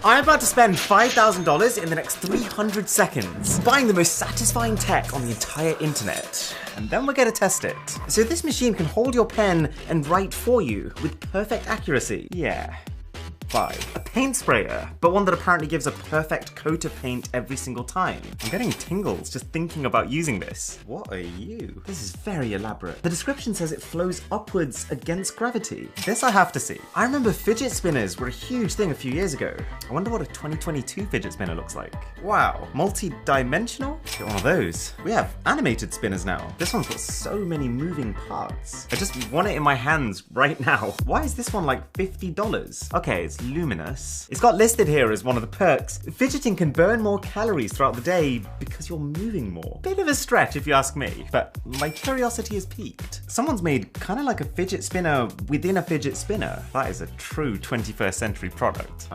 I'm about to spend $5,000 in the next 300 seconds buying the most satisfying tech on the entire internet. And then we're gonna test it. So this machine can hold your pen and write for you with perfect accuracy. Yeah. A paint sprayer, but one that apparently gives a perfect coat of paint every single time. I'm getting tingles just thinking about using this. What are you? This is very elaborate. The description says it flows upwards against gravity. This I have to see. I remember fidget spinners were a huge thing a few years ago. I wonder what a 2022 fidget spinner looks like. Wow, multi-dimensional? Get one of those. We have animated spinners now. This one's got so many moving parts. I just want it in my hands right now. Why is this one like $50? Okay, it's luminous. It's got listed here as one of the perks. Fidgeting can burn more calories throughout the day because you're moving more. Bit of a stretch if you ask me, but my curiosity has peaked. Someone's made kind of like a fidget spinner within a fidget spinner. That is a true 21st century product.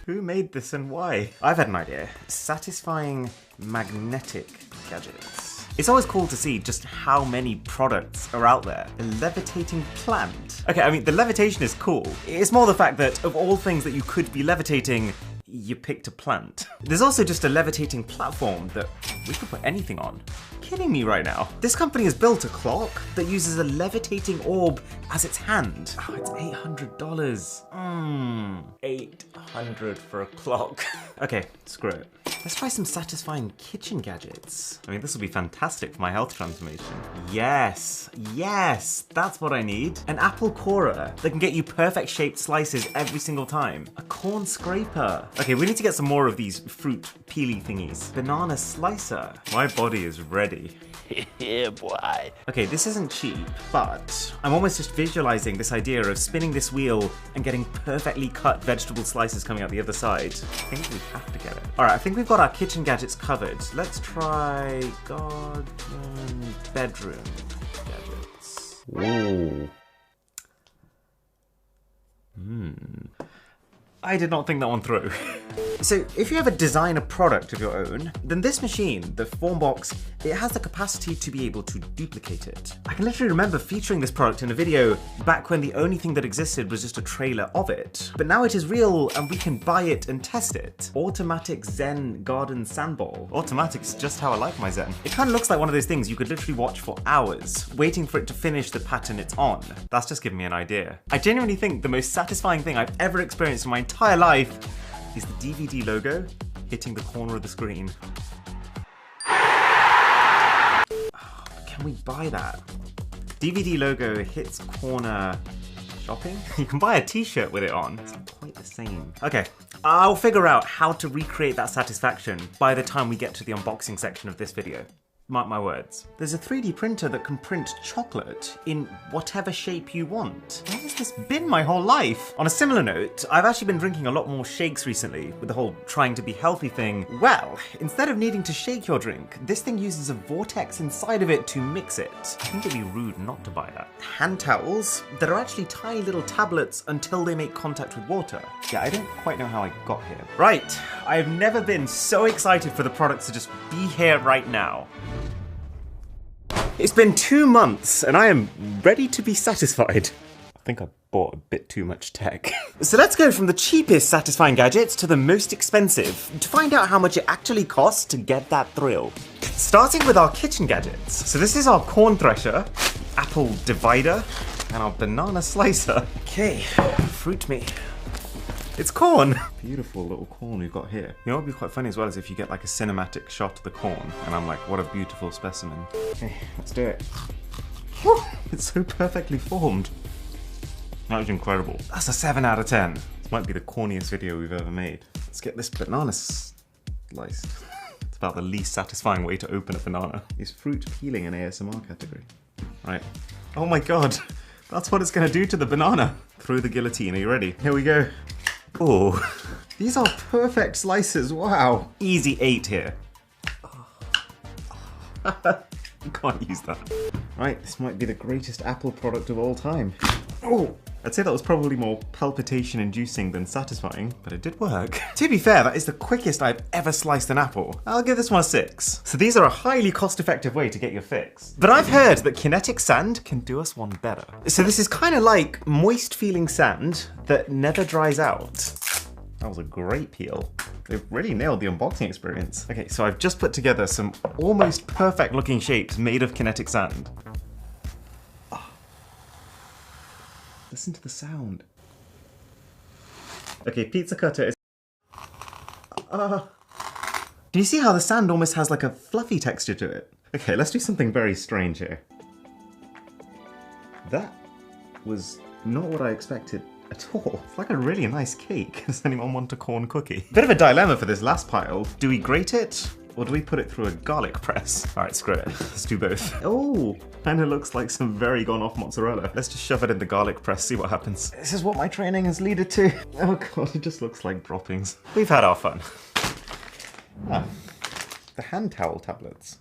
Who made this and why? I've had an idea. Satisfying magnetic gadgets. It's always cool to see just how many products are out there. A levitating plant. Okay, I mean, the levitation is cool. It's more the fact that of all things that you could be levitating, you picked a plant. There's also just a levitating platform that we could put anything on. Kidding me right now? This company has built a clock that uses a levitating orb as its hand. Oh, it's $800. $800 for a clock. Okay, screw it. Let's try some satisfying kitchen gadgets. I mean, this will be fantastic for my health transformation. Yes, that's what I need. An apple corer that can get you perfect shaped slices every single time. A corn scraper. Okay, we need to get some more of these fruit peely thingies. Banana slicer. My body is ready. Yeah, boy. Okay, this isn't cheap, but I'm almost just visualizing this idea of spinning this wheel and getting perfectly cut vegetable slices coming out the other side. I think we have to get it. All right, I think we've got our kitchen gadgets covered. Let's try garden bedroom gadgets. Ooh. I did not think that one through. So if you ever design a product of your own, then this machine, the Formbox, it has the capacity to be able to duplicate it. I can literally remember featuring this product in a video back when the only thing that existed was just a trailer of it. But now it is real and we can buy it and test it. Automatic Zen Garden Sandball. Automatic's just how I like my Zen. It kind of looks like one of those things you could literally watch for hours, waiting for it to finish the pattern it's on. That's just giving me an idea. I genuinely think the most satisfying thing I've ever experienced in my entire life is the DVD logo hitting the corner of the screen. Oh, can we buy that? DVD logo hits corner shopping? You can buy a t-shirt with it on. It's not quite the same. Okay, I'll figure out how to recreate that satisfaction by the time we get to the unboxing section of this video. Mark my words. There's a 3D printer that can print chocolate in whatever shape you want. Where has this been my whole life? On a similar note, I've actually been drinking a lot more shakes recently with the whole trying to be healthy thing. Well, instead of needing to shake your drink, this thing uses a vortex inside of it to mix it. I think it'd be rude not to buy that. Hand towels that are actually tiny little tablets until they make contact with water. Yeah, I don't quite know how I got here. Right, I've never been so excited for the products to just be here right now. It's been 2 months and I am ready to be satisfied. I think I bought a bit too much tech. So let's go from the cheapest satisfying gadgets to the most expensive to find out how much it actually costs to get that thrill. Starting with our kitchen gadgets. So this is our corn thresher, apple divider, and our banana slicer. Okay, fruit me. It's corn! Beautiful little corn we've got here. You know what would be quite funny as well is if you get like a cinematic shot of the corn and I'm like, what a beautiful specimen. Okay, let's do it. Whew, it's so perfectly formed. That was incredible. That's a 7 out of 10. This might be the corniest video we've ever made. Let's get this banana sliced. It's about the least satisfying way to open a banana. Is fruit peeling an ASMR category? Right. Oh my god, that's what it's gonna do to the banana. Through the guillotine, are you ready? Here we go. Oh, these are perfect slices, wow. Easy 8 here. You can't use that. Right, this might be the greatest Apple product of all time. Oh, I'd say that was probably more palpitation inducing than satisfying, but it did work. To be fair, that is the quickest I've ever sliced an apple. I'll give this one a 6. So these are a highly cost-effective way to get your fix. But I've heard that kinetic sand can do us one better. So this is kind of like moist feeling sand that never dries out. That was a great peel. They've really nailed the unboxing experience. Okay, so I've just put together some almost perfect looking shapes made of kinetic sand. Oh. Listen to the sound. Okay, pizza cutter is... Do you see how the sand almost has like a fluffy texture to it? Okay, let's do something very strange here. That was not what I expected at all. It's like a really nice cake. Does anyone want a corn cookie? Bit of a dilemma for this last pile. Do we grate it or do we put it through a garlic press? All right, screw it. Let's do both. Oh, kind of looks like some very gone off mozzarella. Let's just shove it in the garlic press, see what happens. This is what my training has led to. Oh God, it just looks like droppings. We've had our fun. Ah, the hand towel tablets.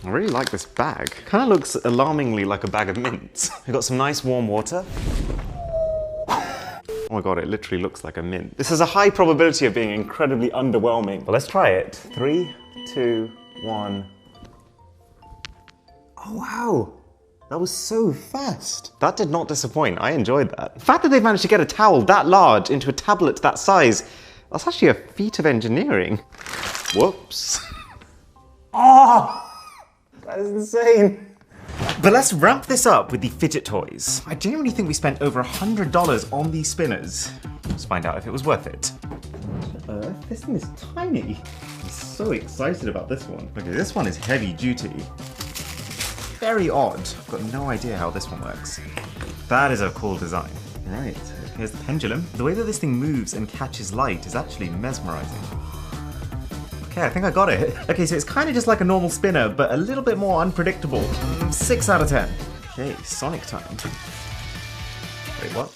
I really like this bag. Kind of looks alarmingly like a bag of mints. We've got some nice warm water. Oh my God, it literally looks like a mint. This has a high probability of being incredibly underwhelming. But let's try it. 3, 2, 1. Oh wow, that was so fast. That did not disappoint, I enjoyed that. The fact that they've managed to get a towel that large into a tablet that size, that's actually a feat of engineering. Whoops. Oh! That is insane. But let's ramp this up with the fidget toys. I genuinely think we spent over $100 on these spinners. Let's find out if it was worth it. This thing is tiny. I'm so excited about this one. Okay, this one is heavy duty. Very odd. I've got no idea how this one works. That is a cool design. Right, here's the pendulum. The way that this thing moves and catches light is actually mesmerizing. Okay, I think I got it. Okay, so it's kind of just like a normal spinner, but a little bit more unpredictable. 6 out of 10. Okay, Sonic time. Wait, what?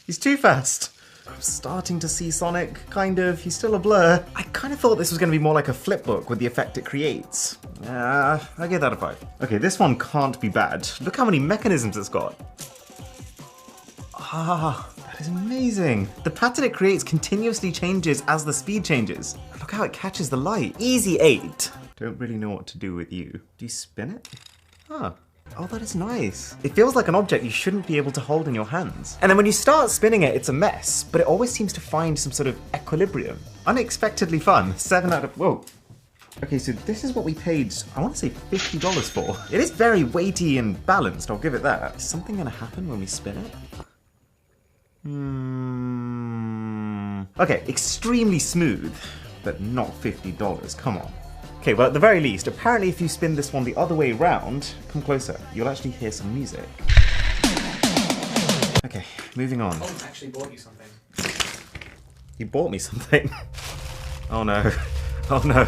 He's too fast. I'm starting to see Sonic, kind of. He's still a blur. I kind of thought this was going to be more like a flip book with the effect it creates. I give that a 5. Okay, this one can't be bad. Look how many mechanisms it's got. Ah, that is amazing. The pattern it creates continuously changes as the speed changes. Look how it catches the light. Easy 8. Don't really know what to do with you. Do you spin it? Ah. Oh, that is nice. It feels like an object you shouldn't be able to hold in your hands. And then when you start spinning it, it's a mess, but it always seems to find some sort of equilibrium. Unexpectedly fun. 7 out of... Whoa. Okay, so this is what we paid, I want to say $50 for. It is very weighty and balanced, I'll give it that. Is something going to happen when we spin it? Okay, extremely smooth, but not $50, come on. Okay, well at the very least, apparently if you spin this one the other way round, come closer, you'll actually hear some music. Okay, moving on. I actually bought you something. You bought me something? Oh no, oh no.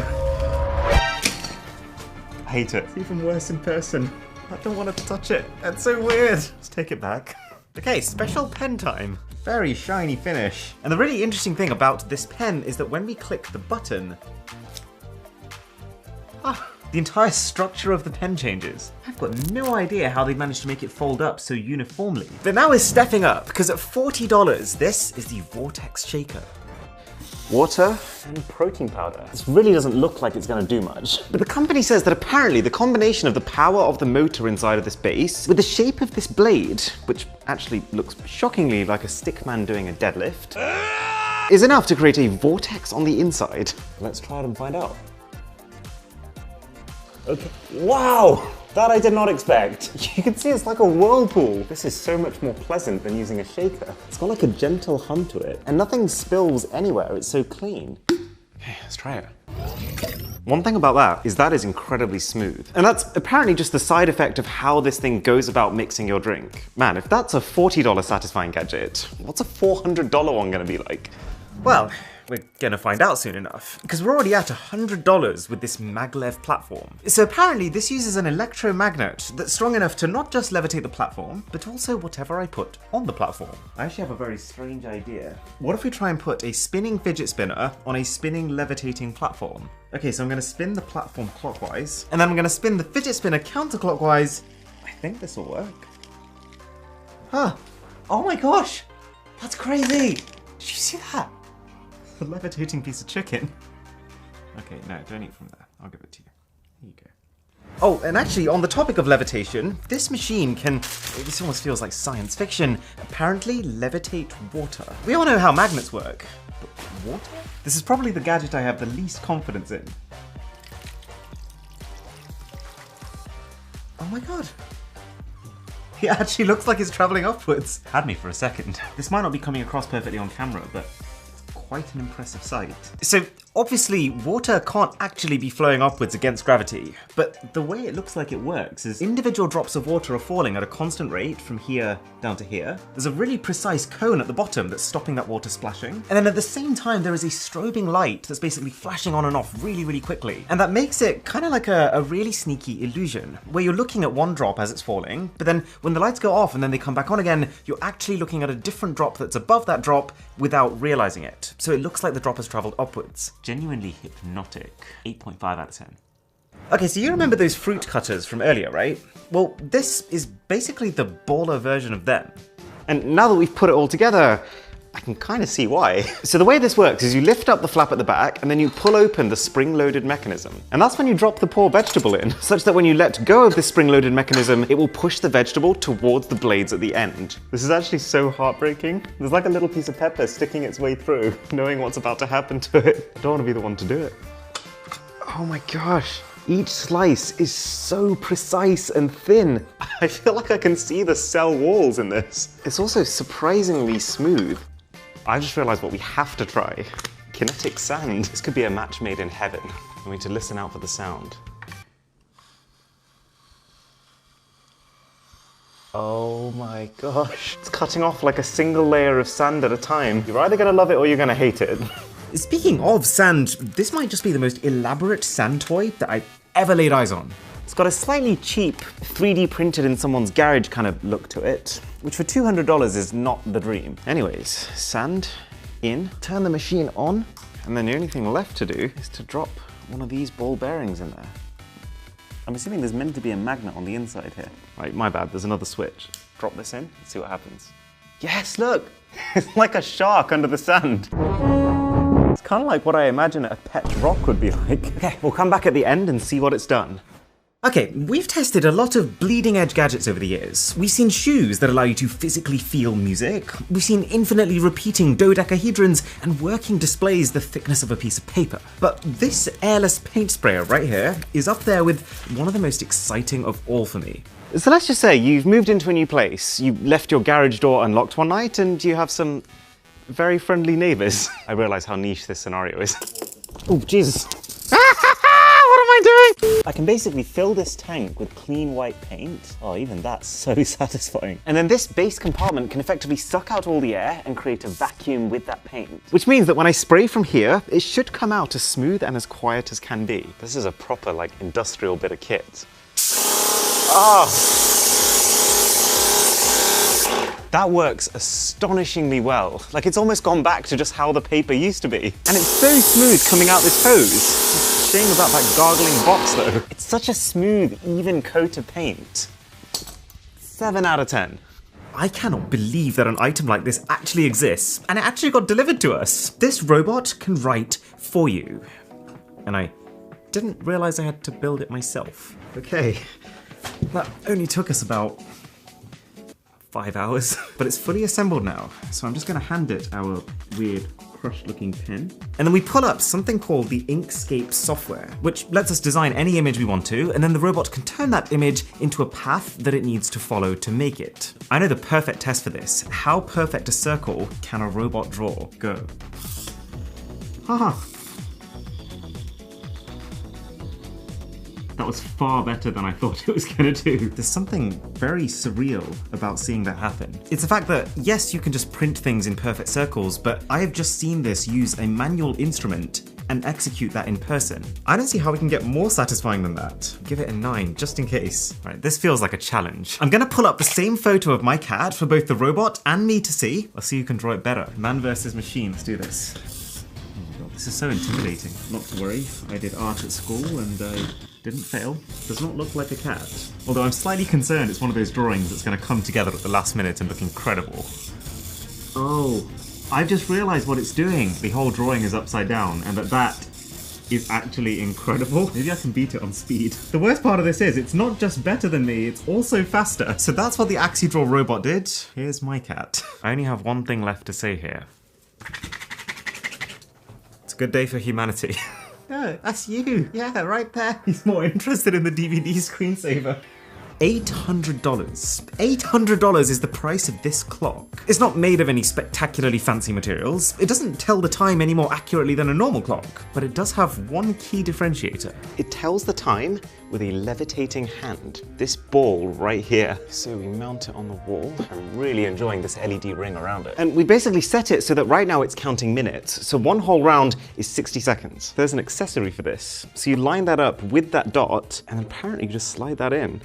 I hate it. It's even worse in person. I don't want to touch it, that's so weird. Let's take it back. Okay, special pen time. Very shiny finish. And the really interesting thing about this pen is that when we click the button, the entire structure of the pen changes. I've got no idea how they managed to make it fold up so uniformly. But now we're stepping up, because at $40, this is the Vortex Shaker. Water and protein powder. This really doesn't look like it's going to do much. But the company says that apparently the combination of the power of the motor inside of this base with the shape of this blade, which actually looks shockingly like a stickman doing a deadlift, is enough to create a vortex on the inside. Let's try it and find out. Okay. Wow! That I did not expect. You can see it's like a whirlpool. This is so much more pleasant than using a shaker. It's got like a gentle hum to it, and nothing spills anywhere. It's so clean. Okay, let's try it. One thing about that is incredibly smooth. And that's apparently just the side effect of how this thing goes about mixing your drink. Man, if that's a $40 satisfying gadget, what's a $400 one gonna be like? Well, we're gonna find out soon enough, because we're already at $100 with this maglev platform. So apparently this uses an electromagnet that's strong enough to not just levitate the platform, but also whatever I put on the platform. I actually have a very strange idea. What if we try and put a spinning fidget spinner on a spinning levitating platform? Okay, so I'm gonna spin the platform clockwise, and then I'm gonna spin the fidget spinner counterclockwise. I think this will work. Huh. Oh my gosh! That's crazy! Did you see that? A levitating piece of chicken. Okay, no, don't eat from there. I'll give it to you. Here you go. Oh, and actually, on the topic of levitation, this machine can, this almost feels like science fiction, apparently levitate water. We all know how magnets work, but water? This is probably the gadget I have the least confidence in. Oh my god. It actually looks like it's traveling upwards. Had me for a second. This might not be coming across perfectly on camera, but it's quite an impressive sight. So obviously water can't actually be flowing upwards against gravity, but the way it looks like it works is individual drops of water are falling at a constant rate from here down to here. There's a really precise cone at the bottom that's stopping that water splashing. And then at the same time, there is a strobing light that's basically flashing on and off really, really quickly. And that makes it kind of like a really sneaky illusion where you're looking at one drop as it's falling, but then when the lights go off and then they come back on again, you're actually looking at a different drop that's above that drop without realizing it. So it looks like the drop has traveled upwards. Genuinely hypnotic. 8.5 out of 10. Okay, so you remember those fruit cutters from earlier, right? Well, this is basically the baller version of them. And now that we've put it all together, I can kind of see why. So the way this works is you lift up the flap at the back and then you pull open the spring-loaded mechanism. And that's when you drop the poor vegetable in, such that when you let go of this spring-loaded mechanism, it will push the vegetable towards the blades at the end. This is actually so heartbreaking. There's like a little piece of pepper sticking its way through, knowing what's about to happen to it. I don't want to be the one to do it. Oh my gosh. Each slice is so precise and thin. I feel like I can see the cell walls in this. It's also surprisingly smooth. I just realized what we have to try. Kinetic sand. This could be a match made in heaven. We need to listen out for the sound. Oh my gosh. It's cutting off like a single layer of sand at a time. You're either gonna love it or you're gonna hate it. Speaking of sand, this might just be the most elaborate sand toy that I've ever laid eyes on. It's got a slightly cheap, 3D printed in someone's garage kind of look to it, which for $200 is not the dream. Anyways, sand in, turn the machine on, and then the only thing left to do is to drop one of these ball bearings in there. I'm assuming there's meant to be a magnet on the inside here. Right, my bad, there's another switch. Drop this in, see what happens. Yes, look! It's like a shark under the sand. It's kind of like what I imagine a pet rock would be like. Okay, we'll come back at the end and see what it's done. Okay, we've tested a lot of bleeding edge gadgets over the years. We've seen shoes that allow you to physically feel music. We've seen infinitely repeating dodecahedrons and working displays the thickness of a piece of paper. But this airless paint sprayer right here is up there with one of the most exciting of all for me. So let's just say you've moved into a new place, you left your garage door unlocked one night, and you have some very friendly neighbors. I realize how niche this scenario is. Oh, Jesus. What am I doing? I can basically fill this tank with clean white paint. Oh, even that's so satisfying. And then this base compartment can effectively suck out all the air and create a vacuum with that paint. Which means that when I spray from here, it should come out as smooth and as quiet as can be. This is a proper, like, industrial bit of kit. Oh. That works astonishingly well. Like, it's almost gone back to just how the paper used to be. And it's so smooth coming out this hose. Shame about that gargling box though. It's such a smooth, even coat of paint. 7 out of 10. I cannot believe that an item like this actually exists, and it actually got delivered to us. This robot can write for you. And I didn't realize I had to build it myself. Okay, that only took us about 5 hours, but it's fully assembled now. So I'm just gonna hand it our weird crushed looking pen. And then we pull up something called the Inkscape software, which lets us design any image we want to, and then the robot can turn that image into a path that it needs to follow to make it. I know the perfect test for this. How perfect a circle can a robot draw? Go. Haha. That was far better than I thought it was gonna do. There's something very surreal about seeing that happen. It's the fact that, yes, you can just print things in perfect circles, but I have just seen this use a manual instrument and execute that in person. I don't see how we can get more satisfying than that. Give it a 9, just in case. Right, this feels like a challenge. I'm gonna pull up the same photo of my cat for both the robot and me to see. Let's see who can draw it better. Man versus machine, let's do this. Oh my god, this is so intimidating. Not to worry, I did art at school and I didn't fail. Does not look like a cat. Although I'm slightly concerned it's one of those drawings that's going to come together at the last minute and look incredible. Oh, I've just realised what it's doing. The whole drawing is upside down, and that is actually incredible. Maybe I can beat it on speed. The worst part of this is it's not just better than me, it's also faster. So that's what the AxiDraw robot did. Here's my cat. I only have one thing left to say here. It's a good day for humanity. Yeah, that's you. Yeah, right there. He's more interested in the DVD screensaver. $800. $800 is the price of this clock. It's not made of any spectacularly fancy materials. It doesn't tell the time any more accurately than a normal clock, but it does have one key differentiator. It tells the time with a levitating hand. This ball right here. So we mount it on the wall. I'm really enjoying this LED ring around it. And we basically set it so that right now it's counting minutes. So one whole round is 60 seconds. There's an accessory for this. So you line that up with that dot, and then apparently you just slide that in.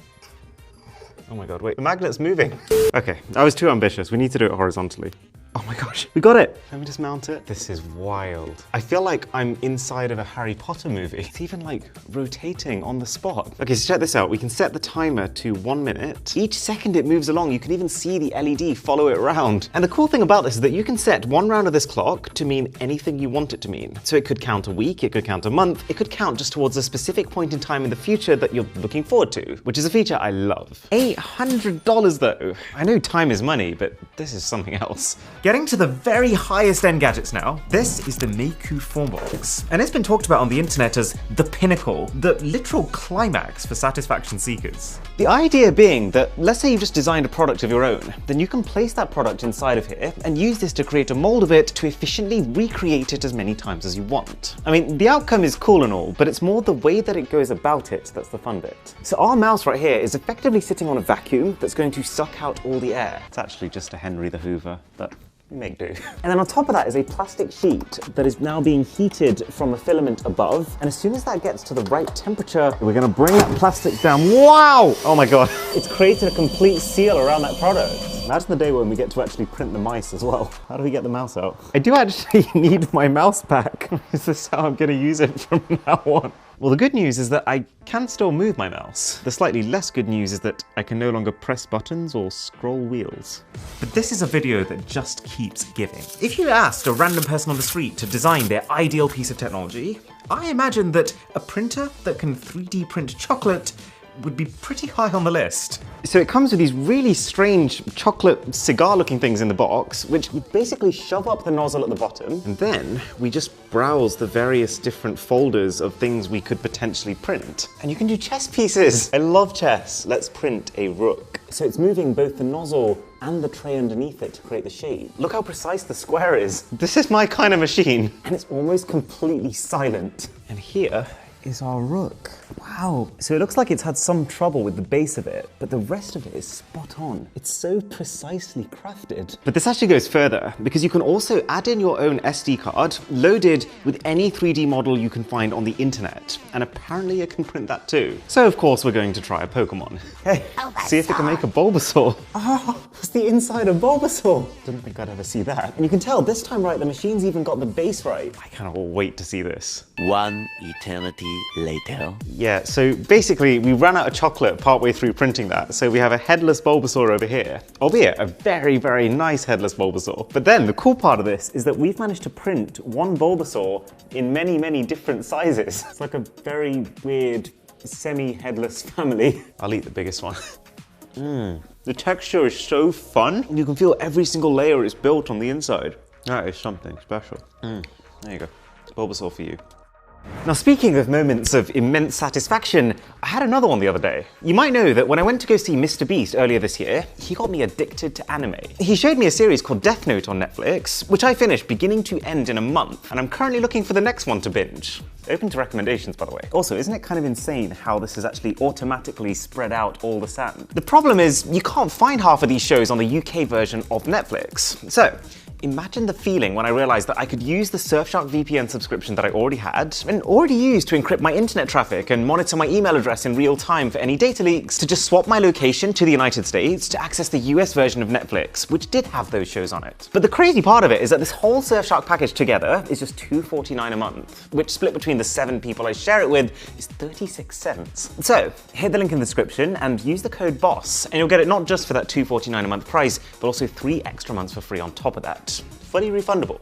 Oh my god, wait, the magnet's moving. Okay, I was too ambitious. We need to do it horizontally. Oh my gosh, we got it. Let me just mount it. This is wild. I feel like I'm inside of a Harry Potter movie. It's even like rotating on the spot. Okay, so check this out. We can set the timer to 1 minute. Each second it moves along, you can even see the LED follow it around. And the cool thing about this is that you can set one round of this clock to mean anything you want it to mean. So it could count a week, it could count a month, it could count just towards a specific point in time in the future that you're looking forward to, which is a feature I love. $800 though. I know time is money, but this is something else. Getting to the very highest end gadgets now, this is the Meiku Formbox. And it's been talked about on the internet as the pinnacle, the literal climax for satisfaction seekers. The idea being that, let's say you've just designed a product of your own, then you can place that product inside of here and use this to create a mold of it to efficiently recreate it as many times as you want. I mean, the outcome is cool and all, but it's more the way that it goes about it that's the fun bit. So our mouse right here is effectively sitting on a vacuum that's going to suck out all the air. It's actually just a Henry the Hoover, but we make do. And then on top of that is a plastic sheet that is now being heated from a filament above. And as soon as that gets to the right temperature, we're gonna bring that plastic down. Wow! Oh my God. It's created a complete seal around that product. Imagine the day when we get to actually print the mice as well. How do we get the mouse out? I do actually need my mouse back. Is this how I'm gonna use it from now on? Well, the good news is that I can still move my mouse. The slightly less good news is that I can no longer press buttons or scroll wheels. But this is a video that just keeps giving. If you asked a random person on the street to design their ideal piece of technology, I imagine that a printer that can 3D print chocolate would be pretty high on the list. So it comes with these really strange chocolate cigar-looking things in the box, which you basically shove up the nozzle at the bottom, and then we just browse the various different folders of things we could potentially print. And you can do chess pieces. I love chess. Let's print a rook. So it's moving both the nozzle and the tray underneath it to create the shape. Look how precise the square is. This is my kind of machine. And it's almost completely silent. And here is our rook. Wow. So it looks like it's had some trouble with the base of it, but the rest of it is spot on. It's so precisely crafted. But this actually goes further, because you can also add in your own SD card, loaded with any 3D model you can find on the internet. And apparently you can print that too. So of course we're going to try a Pokemon. Hey, see if it can make a Bulbasaur. Oh, that's the inside of Bulbasaur. Didn't think I'd ever see that. And you can tell this time right, the machine's even got the base right. I cannot wait to see this. One eternity later. Yeah, so basically we ran out of chocolate partway through printing that. So we have a headless Bulbasaur over here, albeit a very, very nice headless Bulbasaur. But then the cool part of this is that we've managed to print one Bulbasaur in many, many different sizes. It's like a very weird semi-headless family. I'll eat the biggest one. The texture is so fun. You can feel every single layer is built on the inside. That is something special. There you go. It's Bulbasaur for you. Now, speaking of moments of immense satisfaction, I had another one the other day. You might know that when I went to go see mrbeast earlier this year, he got me addicted to anime. He showed me a series called Death Note on Netflix, which I finished beginning to end in a month, and I'm currently looking for the next one to binge. Open to recommendations, by the way. Also, isn't it kind of insane how this has actually automatically spread out all the sand? The problem is, you can't find half of these shows on the UK version of Netflix. So, imagine the feeling when I realized that I could use the Surfshark VPN subscription that I already had and already used to encrypt my internet traffic and monitor my email address in real time for any data leaks, to just swap my location to the United States to access the US version of Netflix, which did have those shows on it. But the crazy part of it is that this whole Surfshark package together is just $2.49 a month, which split between the 7 people I share it with is 36 cents. So hit the link in the description and use the code BOSS, and you'll get it not just for that $2.49 a month price, but also 3 extra months for free on top of that. Fully refundable.